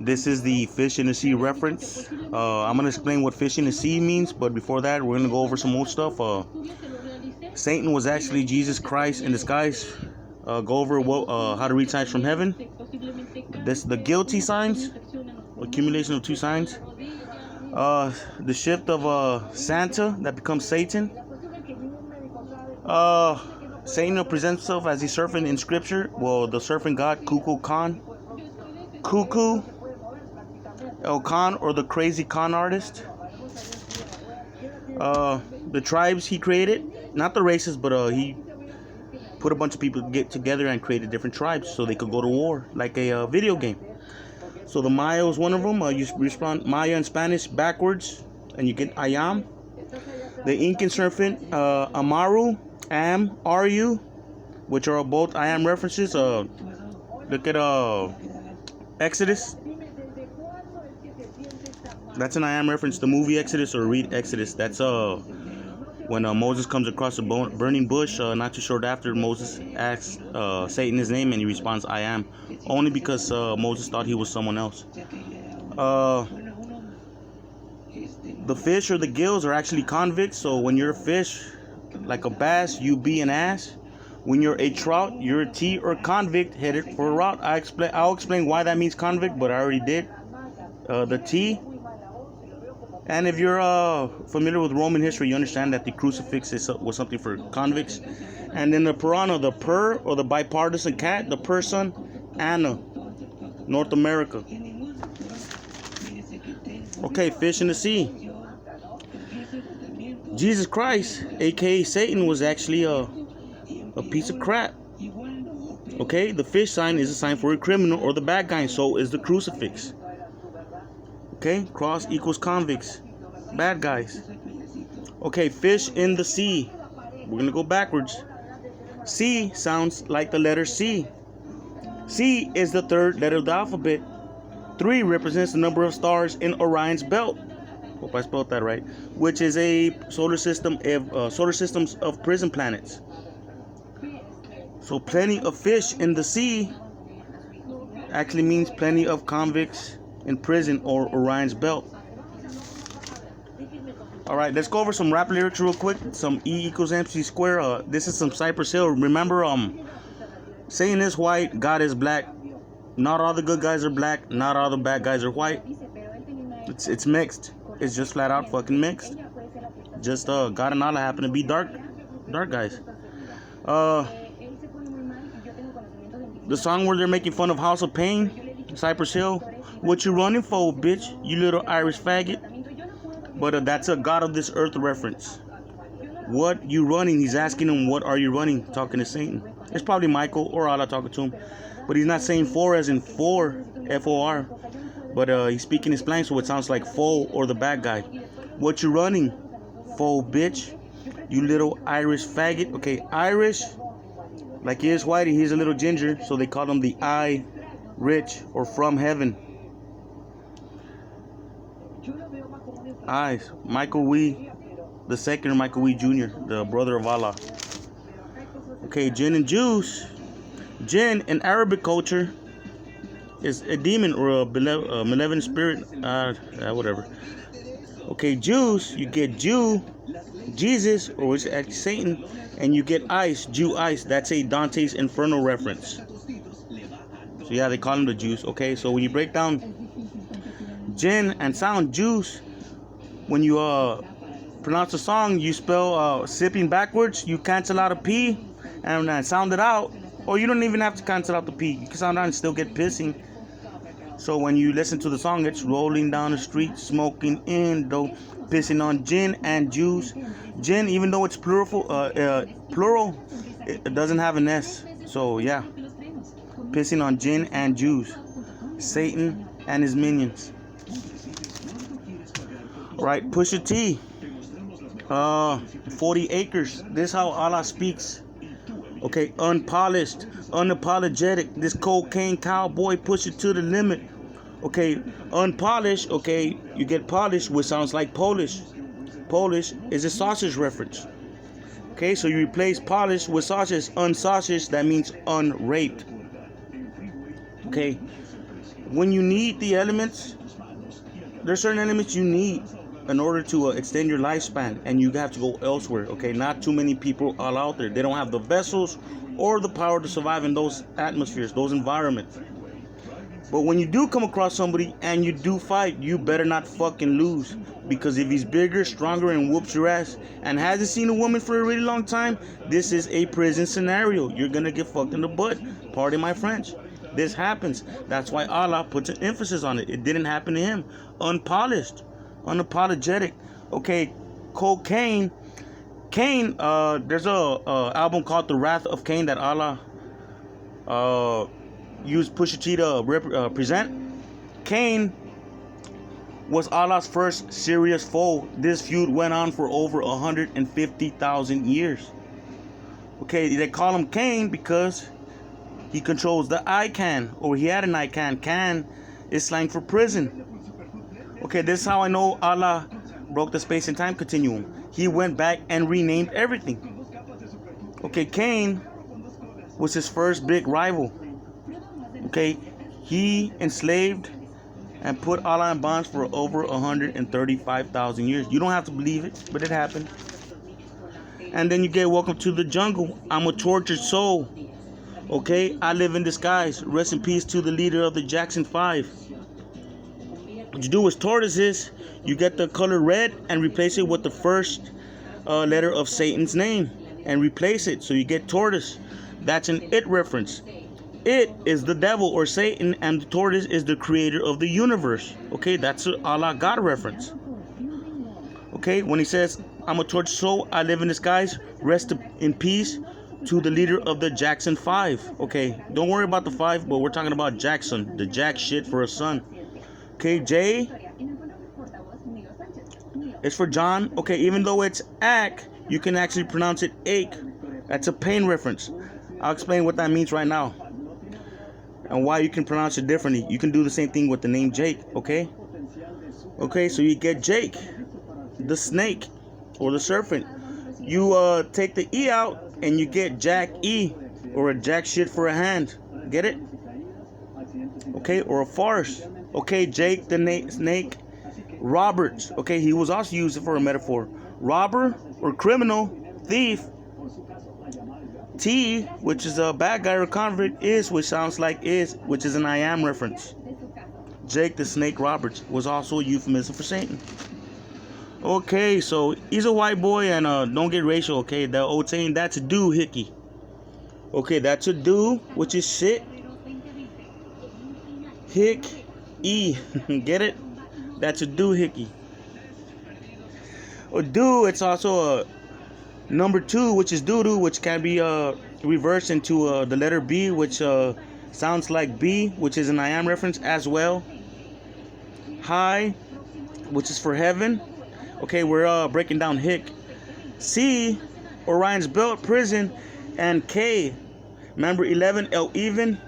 This is the fish in the sea reference. I'm gonna explain what fish in the sea means, but before that, we're gonna go over some old stuff. Satan was actually Jesus Christ in disguise. Go over how to read signs from heaven. This the guilty signs, accumulation of two signs. The shift of Santa that becomes Satan. Satan presents himself as the serpent in scripture. Well, the serpent god Kukulkan, El Khan, or the crazy con artist. The tribes he created, not the races, but he put a bunch of people to get together and created different tribes so they could go to war, like a video game. So the Maya was one of them. You respond Maya in Spanish backwards, and you get Ayam. The Incan serpent, Amaru, Aru, which are both I am references. Look at Exodus. That's an I am reference. The movie Exodus, or read Exodus. That's when Moses comes across a burning bush. Not too short after, Moses asks Satan his name, and he responds, "I am," only because Moses thought he was someone else. The fish or the gills are actually convicts. So when you're a fish, like a bass, you be an ass. When you're a trout, you're a T or convict headed for a route. I'll explain why that means convict, but I already did. The T. And if you're familiar with Roman history, you understand that the crucifix was something for convicts. And then the piranha, the purr or the bipartisan cat, the person, Anna, North America. Okay, fish in the sea. Jesus Christ, aka Satan, was actually a piece of crap. Okay, the fish sign is a sign for a criminal or the bad guy, so is the crucifix. Okay, cross equals convicts, bad guys. Okay, fish in the sea. We're gonna go backwards. C sounds like the letter C. C is the third letter of the alphabet. 3 represents the number of stars in Orion's belt. Hope I spelled that right. Which is a solar systems of prison planets. So plenty of fish in the sea actually means plenty of convicts in prison or Orion's belt. Alright, let's go over some rap lyrics real quick. Some E equals MC square. This is some Cypress Hill. Remember, Satan is white, God is black. Not all the good guys are black, not all the bad guys are white. It's mixed. It's just flat out fucking mixed. Just God and Allah happen to be dark guys. The song where they're making fun of House of Pain, Cypress Hill. What you running for, bitch? You little Irish faggot. But that's a God of this earth reference. What you running? He's asking him, what are you running? Talking to Satan. It's probably Michael or Allah talking to him. But he's not saying for as in for, F-O-R. But he's speaking his slang, so it sounds like foe or the bad guy. What you running? Foe, bitch. You little Irish faggot. Okay, Irish, like he is white, he's a little ginger, so they call him the I-Rich or from heaven. Eyes. Michael Wee, the second Michael Wee Jr., the brother of Allah. Okay, jinn and juice. Jinn in Arabic culture is a demon or a malevolent spirit. Whatever. Okay, Jews, you get Jew, Jesus, or it's actually Satan, and you get ice, Jew ice. That's a Dante's Inferno reference. So yeah, they call them the Jews. Okay, so when you break down jinn and sound juice, when you pronounce a song, you spell sipping backwards. You cancel out a P and sound it out. Or you don't even have to cancel out the P. You can sound out and still get pissing. So when you listen to the song, it's rolling down the street, smoking Indo, pissing on gin and juice. Gin, even though it's plural, it doesn't have an S. So yeah, pissing on gin and juice. Satan and his minions. Right, Pusha T. 40 acres. This is how Allah speaks. Okay, unpolished, unapologetic. This cocaine cowboy push it to the limit. Okay, unpolished. Okay, you get polished, which sounds like Polish. Polish is a sausage reference. Okay, so you replace polish with sausage. Unsausage, that means unraped. Okay, when you need the elements, there's certain elements you need in order to extend your lifespan, and you have to go elsewhere. Okay, not too many people are out there. They don't have the vessels or the power to survive in those atmospheres, those environments. But when you do come across somebody and you do fight, you better not fucking lose. Because if he's bigger, stronger, and whoops your ass and hasn't seen a woman for a really long time, this is a prison scenario. You're gonna get fucked in the butt. Pardon my French. This happens. That's why Allah puts an emphasis on it. It didn't happen to him. Unpolished, unapologetic. Okay, cocaine. Cain, there's a album called The Wrath of Cain that Allah used Pusha T to present. Cain was Allah's first serious foe. This feud went on for over 150,000 years. Okay, they call him Cain because he controls the ICANN, or he had an ICANN. CAN is slang for prison. Okay, this is how I know Allah broke the space and time continuum. He went back and renamed everything. Okay, Cain was his first big rival. Okay, he enslaved and put Allah in bonds for over 135,000 years. You don't have to believe it, but it happened. And then you get Welcome to the Jungle. I'm a tortured soul. Okay, I live in disguise. Rest in peace to the leader of the Jackson 5. What you do is tortoises. You get the color red and replace it with the first letter of Satan's name and replace it. So you get tortoise. That's an it reference. It is the devil or Satan, and the tortoise is the creator of the universe. Okay, that's an Allah God reference. Okay, when he says, I'm a tortured soul, I live in disguise, rest in peace to the leader of the Jackson 5. Okay, don't worry about the 5, but we're talking about Jackson, the jack shit for a son. Okay, J is for John. Okay, even though it's Ak, you can actually pronounce it Ache. That's a pain reference. I'll explain what that means right now and why you can pronounce it differently. You can do the same thing with the name Jake, okay? Okay, so you get Jake, the snake or the serpent. You take the E out and you get Jack E, or a jack shit for a hand. Get it? Okay, or a farce. Okay, Jake the snake. Robert. Okay, he was also used for a metaphor. Robber or criminal, thief. T, which is a bad guy or convict. Is, which sounds like is, which is an I am reference. Jake the Snake Roberts was also a euphemism for Satan. Okay, so he's a white boy, and don't get racial. Okay, the old saying, that's a do hickey. Okay, that's a do, which is shit. Hick E. Get it? That's a do hickey. Or do, it's also a number 2, which is doo-doo, which can be reversed into the letter B, which sounds like B, which is an I am reference as well. High, which is for heaven. Okay, we're breaking down hick. C, Orion's belt, prison. And K, remember 11, L even?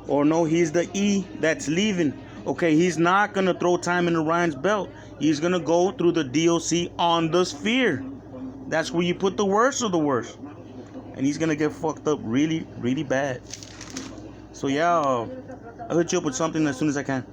Or no, he's the E that's leaving. Okay, he's not going to throw time in Orion's belt. He's going to go through the DOC on the sphere. That's where you put the worst of the worst. And he's going to get fucked up really, really bad. So yeah, I'll hit you up with something as soon as I can.